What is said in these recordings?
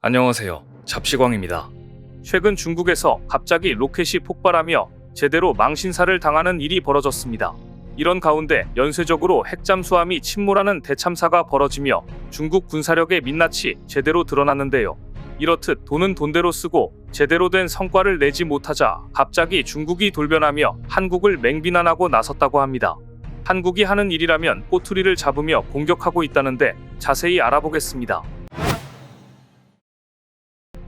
안녕하세요. 잡시광입니다. 최근 중국에서 갑자기 로켓이 폭발하며 제대로 망신살을 당하는 일이 벌어졌습니다. 이런 가운데 연쇄적으로 핵잠수함이 침몰하는 대참사가 벌어지며 중국 군사력의 민낯이 제대로 드러났는데요. 이렇듯 돈은 돈대로 쓰고 제대로 된 성과를 내지 못하자 갑자기 중국이 돌변하며 한국을 맹비난하고 나섰다고 합니다. 한국이 하는 일이라면 꼬투리를 잡으며 공격하고 있다는데 자세히 알아보겠습니다.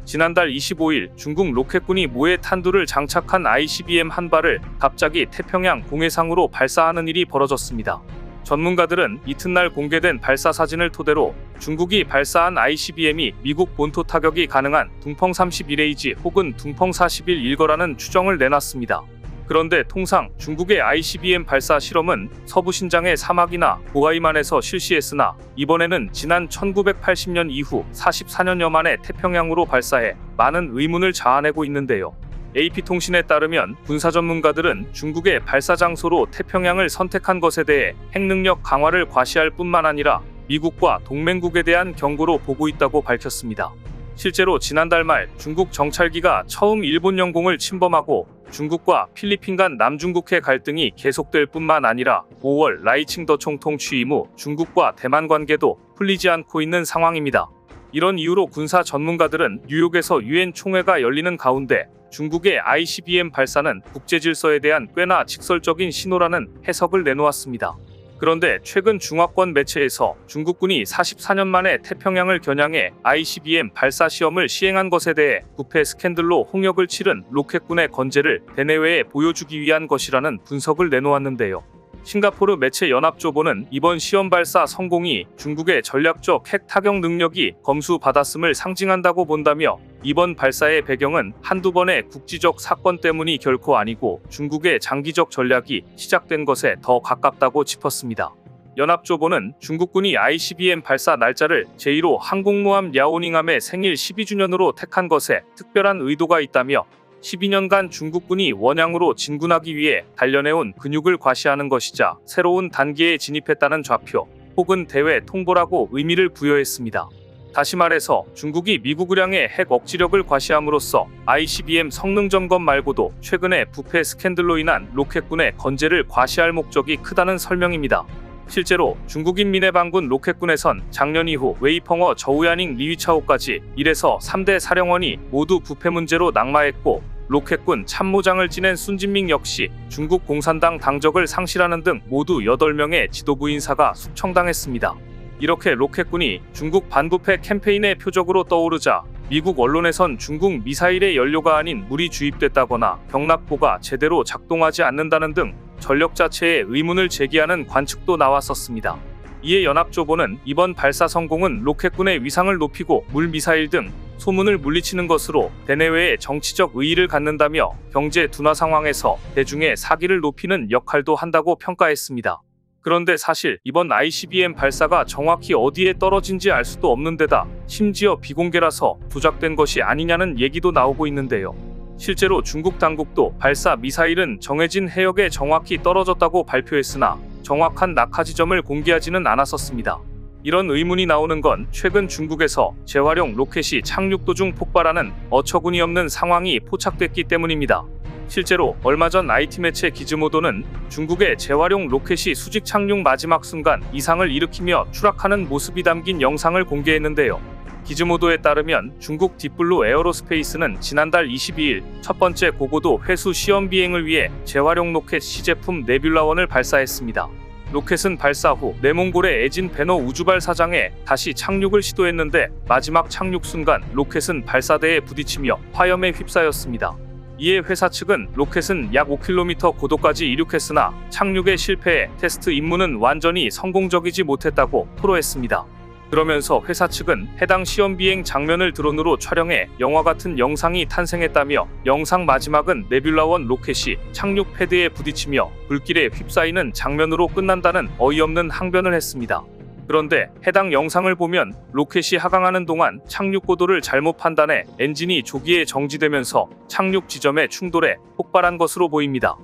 지난달 25일 중국 로켓군이 모해 탄두를 장착한 ICBM 한 발을 갑자기 태평양 공해상으로 발사하는 일이 벌어졌습니다. 전문가들은 이튿날 공개된 발사 사진을 토대로 중국이 발사한 ICBM이 미국 본토 타격이 가능한 둥펑 31H 혹은 둥펑 41 일거라는 추정을 내놨습니다. 그런데 통상 중국의 ICBM 발사 실험은 서부 신장의 사막이나 보하이만에서 실시했으나 이번에는 지난 1980년 이후 44년여 만에 태평양으로 발사해 많은 의문을 자아내고 있는데요. AP통신에 따르면 군사 전문가들은 중국의 발사 장소로 태평양을 선택한 것에 대해 핵능력 강화를 과시할 뿐만 아니라 미국과 동맹국에 대한 경고로 보고 있다고 밝혔습니다. 실제로 지난달 말 중국 정찰기가 처음 일본 영공을 침범하고 중국과 필리핀 간 남중국해 갈등이 계속될 뿐만 아니라 5월 라이칭더 총통 취임 후 중국과 대만 관계도 풀리지 않고 있는 상황입니다. 이런 이유로 군사 전문가들은 뉴욕에서 유엔 총회가 열리는 가운데 중국의 ICBM 발사는 국제 질서에 대한 꽤나 직설적인 신호라는 해석을 내놓았습니다. 그런데 최근 중화권 매체에서 중국군이 44년 만에 태평양을 겨냥해 ICBM 발사 시험을 시행한 것에 대해 부패 스캔들로 홍역을 치른 로켓군의 건재를 대내외에 보여주기 위한 것이라는 분석을 내놓았는데요. 싱가포르 매체 연합조보는 이번 시험 발사 성공이 중국의 전략적 핵 타격 능력이 검수받았음을 상징한다고 본다며 이번 발사의 배경은 한두 번의 국지적 사건 때문이 결코 아니고 중국의 장기적 전략이 시작된 것에 더 가깝다고 짚었습니다. 연합조보는 중국군이 ICBM 발사 날짜를 제1호 항공모함 랴오닝함의 생일 12주년으로 택한 것에 특별한 의도가 있다며 12년간 중국군이 원양으로 진군하기 위해 단련해온 근육을 과시하는 것이자 새로운 단계에 진입했다는 좌표 혹은 대외 통보라고 의미를 부여했습니다. 다시 말해서 중국이 미국을 향해 핵 억지력을 과시함으로써 ICBM 성능 점검 말고도 최근의 부패 스캔들로 인한 로켓군의 건재를 과시할 목적이 크다는 설명입니다. 실제로 중국인 민해방군 로켓군에선 작년 이후 웨이펑어 저우야닝 리위차오까지 1에서 3대 사령원이 모두 부패 문제로 낙마했고 로켓군 참모장을 지낸 순진밍 역시 중국 공산당 당적을 상실하는 등 모두 8명의 지도부 인사가 숙청당했습니다. 이렇게 로켓군이 중국 반부패 캠페인의 표적으로 떠오르자 미국 언론에선 중국 미사일의 연료가 아닌 물이 주입됐다거나 경납고가 제대로 작동하지 않는다는 등 전력 자체에 의문을 제기하는 관측도 나왔었습니다. 이에 연합조보는 이번 발사 성공은 로켓군의 위상을 높이고 물미사일 등 소문을 물리치는 것으로 대내외에 정치적 의의를 갖는다며 경제 둔화 상황에서 대중의 사기를 높이는 역할도 한다고 평가했습니다. 그런데 사실 이번 ICBM 발사가 정확히 어디에 떨어진지 알 수도 없는 데다 심지어 비공개라서 조작된 것이 아니냐는 얘기도 나오고 있는데요. 실제로 중국 당국도 발사 미사일은 정해진 해역에 정확히 떨어졌다고 발표했으나 정확한 낙하 지점을 공개하지는 않았었습니다. 이런 의문이 나오는 건 최근 중국에서 재활용 로켓이 착륙 도중 폭발하는 어처구니 없는 상황이 포착됐기 때문입니다. 실제로 얼마 전 IT 매체 기즈모도는 중국의 재활용 로켓이 수직 착륙 마지막 순간 이상을 일으키며 추락하는 모습이 담긴 영상을 공개했는데요. 기즈모도에 따르면 중국 딥블루 에어로스페이스는 지난달 22일 첫 번째 고고도 회수 시험 비행을 위해 재활용 로켓 시제품 네뷸라1을 발사했습니다. 로켓은 발사 후 내몽골의 에진 베너 우주발 사장에 다시 착륙을 시도했는데 마지막 착륙 순간 로켓은 발사대에 부딪히며 화염에 휩싸였습니다. 이에 회사 측은 로켓은 약 5km 고도까지 이륙했으나 착륙에 실패해 테스트 임무는 완전히 성공적이지 못했다고 토로했습니다. 그러면서 회사 측은 해당 시험 비행 장면을 드론으로 촬영해 영화 같은 영상이 탄생했다며 영상 마지막은 네뷸라1 로켓이 착륙 패드에 부딪히며 불길에 휩싸이는 장면으로 끝난다는 어이없는 항변을 했습니다. 그런데 해당 영상을 보면 로켓이 하강하는 동안 착륙 고도를 잘못 판단해 엔진이 조기에 정지되면서 착륙 지점에 충돌해 폭발한 것으로 보입니다.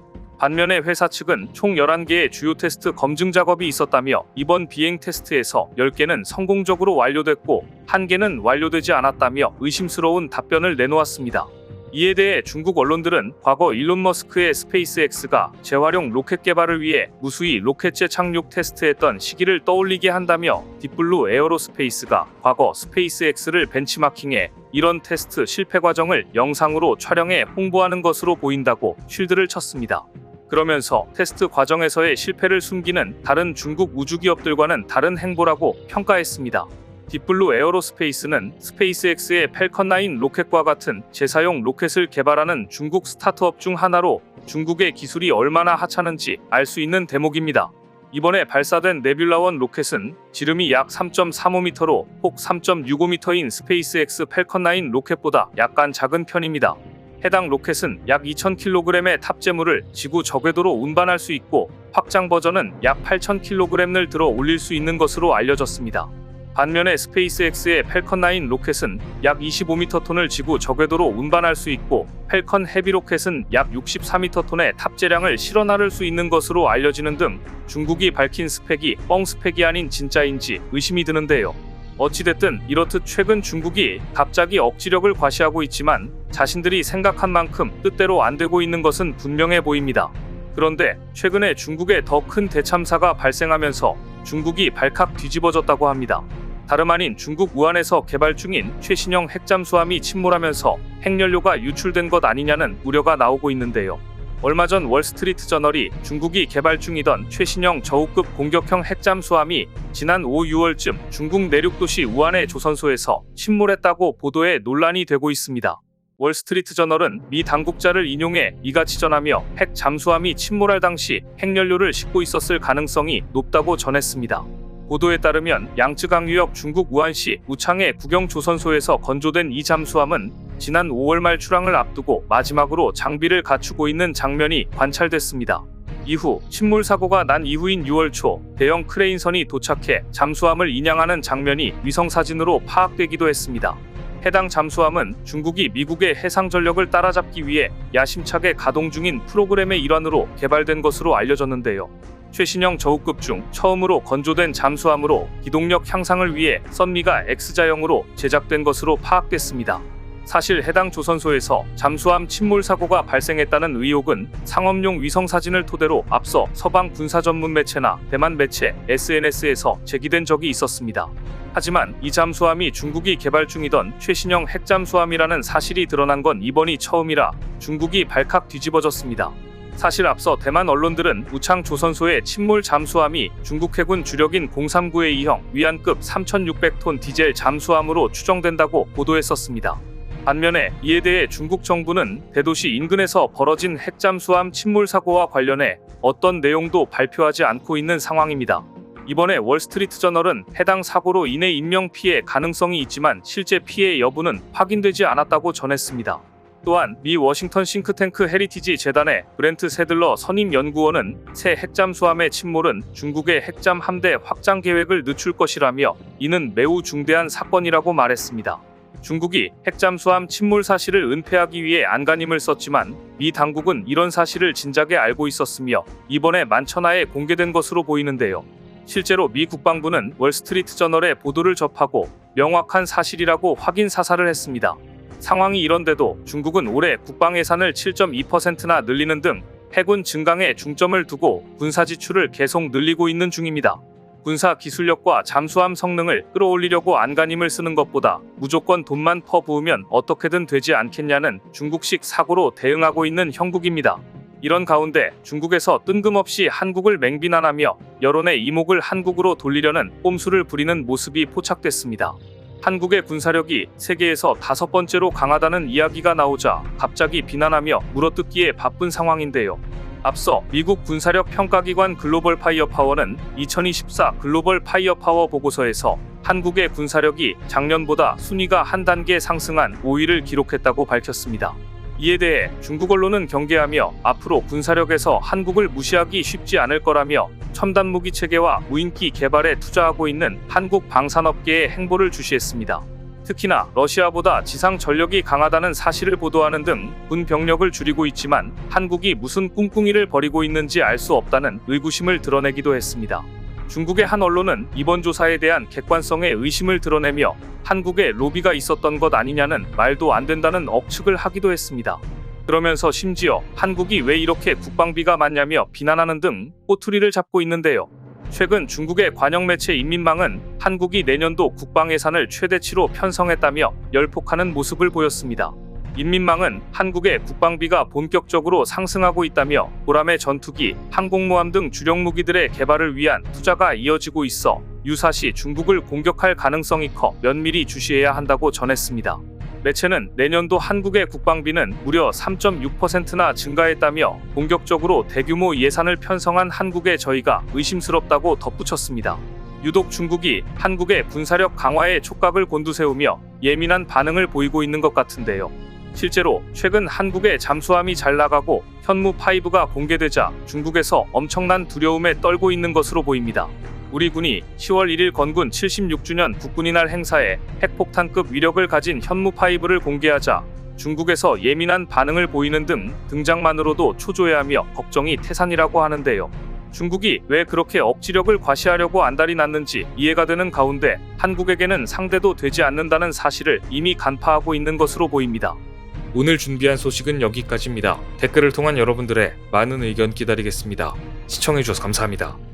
반면에 회사 측은 총 11개의 주요 테스트 검증 작업이 있었다며 이번 비행 테스트에서 10개는 성공적으로 완료됐고 1개는 완료되지 않았다며 의심스러운 답변을 내놓았습니다. 이에 대해 중국 언론들은 과거 일론 머스크의 스페이스X가 재활용 로켓 개발을 위해 무수히 로켓째 착륙 테스트했던 시기를 떠올리게 한다며 딥블루 에어로스페이스가 과거 스페이스X를 벤치마킹해 이런 테스트 실패 과정을 영상으로 촬영해 홍보하는 것으로 보인다고 쉴드를 쳤습니다. 그러면서 테스트 과정에서의 실패를 숨기는 다른 중국 우주기업들과는 다른 행보라고 평가했습니다. 딥블루 에어로스페이스는 스페이스X의 팰컨9 로켓과 같은 재사용 로켓을 개발하는 중국 스타트업 중 하나로 중국의 기술이 얼마나 하찮은지 알 수 있는 대목입니다. 이번에 발사된 네뷸라1 로켓은 지름이 약 3.35m로 폭 3.65m인 스페이스X 팰컨9 로켓보다 약간 작은 편입니다. 해당 로켓은 약 2000kg의 탑재물을 지구 저궤도로 운반할 수 있고 확장 버전은 약 8000kg을 들어 올릴 수 있는 것으로 알려졌습니다. 반면에 스페이스X의 팰컨9 로켓은 약 25m톤을 지구 저궤도로 운반할 수 있고 팰컨 헤비 로켓은 약 64m톤의 탑재량을 실어 나를 수 있는 것으로 알려지는 등 중국이 밝힌 스펙이 뻥 스펙이 아닌 진짜인지 의심이 드는데요. 어찌됐든 이렇듯 최근 중국이 갑자기 억지력을 과시하고 있지만 자신들이 생각한 만큼 뜻대로 안 되고 있는 것은 분명해 보입니다. 그런데 최근에 중국에 더 큰 대참사가 발생하면서 중국이 발칵 뒤집어졌다고 합니다. 다름 아닌 중국 우한에서 개발 중인 최신형 핵잠수함이 침몰하면서 핵연료가 유출된 것 아니냐는 우려가 나오고 있는데요. 얼마 전 월스트리트 저널이 중국이 개발 중이던 최신형 저우급 공격형 핵잠수함이 지난 6월쯤 중국 내륙도시 우한의 조선소에서 침몰했다고 보도해 논란이 되고 있습니다. 월스트리트 저널은 미 당국자를 인용해 이같이 전하며 핵 잠수함이 침몰할 당시 핵연료를 싣고 있었을 가능성이 높다고 전했습니다. 보도에 따르면 양쯔강유역 중국 우한시 우창의 국영조선소에서 건조된 이 잠수함은 지난 5월 말 출항을 앞두고 마지막으로 장비를 갖추고 있는 장면이 관찰됐습니다. 이후 침몰 사고가 난 이후인 6월 초 대형 크레인선이 도착해 잠수함을 인양하는 장면이 위성사진으로 파악되기도 했습니다. 해당 잠수함은 중국이 미국의 해상 전력을 따라잡기 위해 야심차게 가동 중인 프로그램의 일환으로 개발된 것으로 알려졌는데요. 최신형 저우급 중 처음으로 건조된 잠수함으로 기동력 향상을 위해 썬미가 X자형으로 제작된 것으로 파악됐습니다. 사실 해당 조선소에서 잠수함 침몰 사고가 발생했다는 의혹은 상업용 위성사진을 토대로 앞서 서방 군사 전문 매체나 대만 매체 SNS에서 제기된 적이 있었습니다. 하지만 이 잠수함이 중국이 개발 중이던 최신형 핵잠수함이라는 사실이 드러난 건 이번이 처음이라 중국이 발칵 뒤집어졌습니다. 사실 앞서 대만 언론들은 우창 조선소의 침몰 잠수함이 중국 해군 주력인 039A2형 위안급 3600톤 디젤 잠수함으로 추정된다고 보도했었습니다. 반면에 이에 대해 중국 정부는 대도시 인근에서 벌어진 핵잠수함 침몰 사고와 관련해 어떤 내용도 발표하지 않고 있는 상황입니다. 이번에 월스트리트 저널은 해당 사고로 인해 인명피해 가능성이 있지만 실제 피해 여부는 확인되지 않았다고 전했습니다. 또한 미 워싱턴 싱크탱크 헤리티지 재단의 브렌트 세들러 선임 연구원은 새 핵잠수함의 침몰은 중국의 핵잠 함대 확장 계획을 늦출 것이라며 이는 매우 중대한 사건이라고 말했습니다. 중국이 핵잠수함 침몰 사실을 은폐하기 위해 안간힘을 썼지만 미 당국은 이런 사실을 진작에 알고 있었으며 이번에 만천하에 공개된 것으로 보이는데요. 실제로 미 국방부는 월스트리트 저널의 보도를 접하고 명확한 사실이라고 확인 사살을 했습니다. 상황이 이런데도 중국은 올해 국방 예산을 7.2%나 늘리는 등 해군 증강에 중점을 두고 군사 지출을 계속 늘리고 있는 중입니다. 군사 기술력과 잠수함 성능을 끌어올리려고 안간힘을 쓰는 것보다 무조건 돈만 퍼부으면 어떻게든 되지 않겠냐는 중국식 사고로 대응하고 있는 형국입니다. 이런 가운데 중국에서 뜬금없이 한국을 맹비난하며 여론의 이목을 한국으로 돌리려는 꼼수를 부리는 모습이 포착됐습니다. 한국의 군사력이 세계에서 5번째로 강하다는 이야기가 나오자 갑자기 비난하며 물어뜯기에 바쁜 상황인데요. 앞서 미국 군사력 평가기관 글로벌 파이어파워는 2024 글로벌 파이어파워 보고서에서 한국의 군사력이 작년보다 순위가 한 단계 상승한 5위를 기록했다고 밝혔습니다. 이에 대해 중국 언론은 경계하며 앞으로 군사력에서 한국을 무시하기 쉽지 않을 거라며 첨단 무기 체계와 무인기 개발에 투자하고 있는 한국 방산업계의 행보를 주시했습니다. 특히나 러시아보다 지상 전력이 강하다는 사실을 보도하는 등 군 병력을 줄이고 있지만 한국이 무슨 꿍꿍이를 벌이고 있는지 알 수 없다는 의구심을 드러내기도 했습니다. 중국의 한 언론은 이번 조사에 대한 객관성에 의심을 드러내며 한국에 로비가 있었던 것 아니냐는 말도 안 된다는 억측을 하기도 했습니다. 그러면서 심지어 한국이 왜 이렇게 국방비가 많냐며 비난하는 등 꼬투리를 잡고 있는데요. 최근 중국의 관영 매체 인민망은 한국이 내년도 국방 예산을 최대치로 편성했다며 열폭하는 모습을 보였습니다. 인민망은 한국의 국방비가 본격적으로 상승하고 있다며 보람의 전투기, 항공모함 등 주력 무기들의 개발을 위한 투자가 이어지고 있어 유사시 중국을 공격할 가능성이 커 면밀히 주시해야 한다고 전했습니다. 매체는 내년도 한국의 국방비는 무려 3.6%나 증가했다며 본격적으로 대규모 예산을 편성한 한국의 저희가 의심스럽다고 덧붙였습니다. 유독 중국이 한국의 군사력 강화에 촉각을 곤두세우며 예민한 반응을 보이고 있는 것 같은데요. 실제로 최근 한국의 잠수함이 잘 나가고 현무5가 공개되자 중국에서 엄청난 두려움에 떨고 있는 것으로 보입니다. 우리 군이 10월 1일 건군 76주년 국군의 날 행사에 핵폭탄급 위력을 가진 현무5를 공개하자 중국에서 예민한 반응을 보이는 등 등장만으로도 초조해하며 걱정이 태산이라고 하는데요. 중국이 왜 그렇게 억지력을 과시하려고 안달이 났는지 이해가 되는 가운데 한국에게는 상대도 되지 않는다는 사실을 이미 간파하고 있는 것으로 보입니다. 오늘 준비한 소식은 여기까지입니다. 댓글을 통한 여러분들의 많은 의견 기다리겠습니다. 시청해주셔서 감사합니다.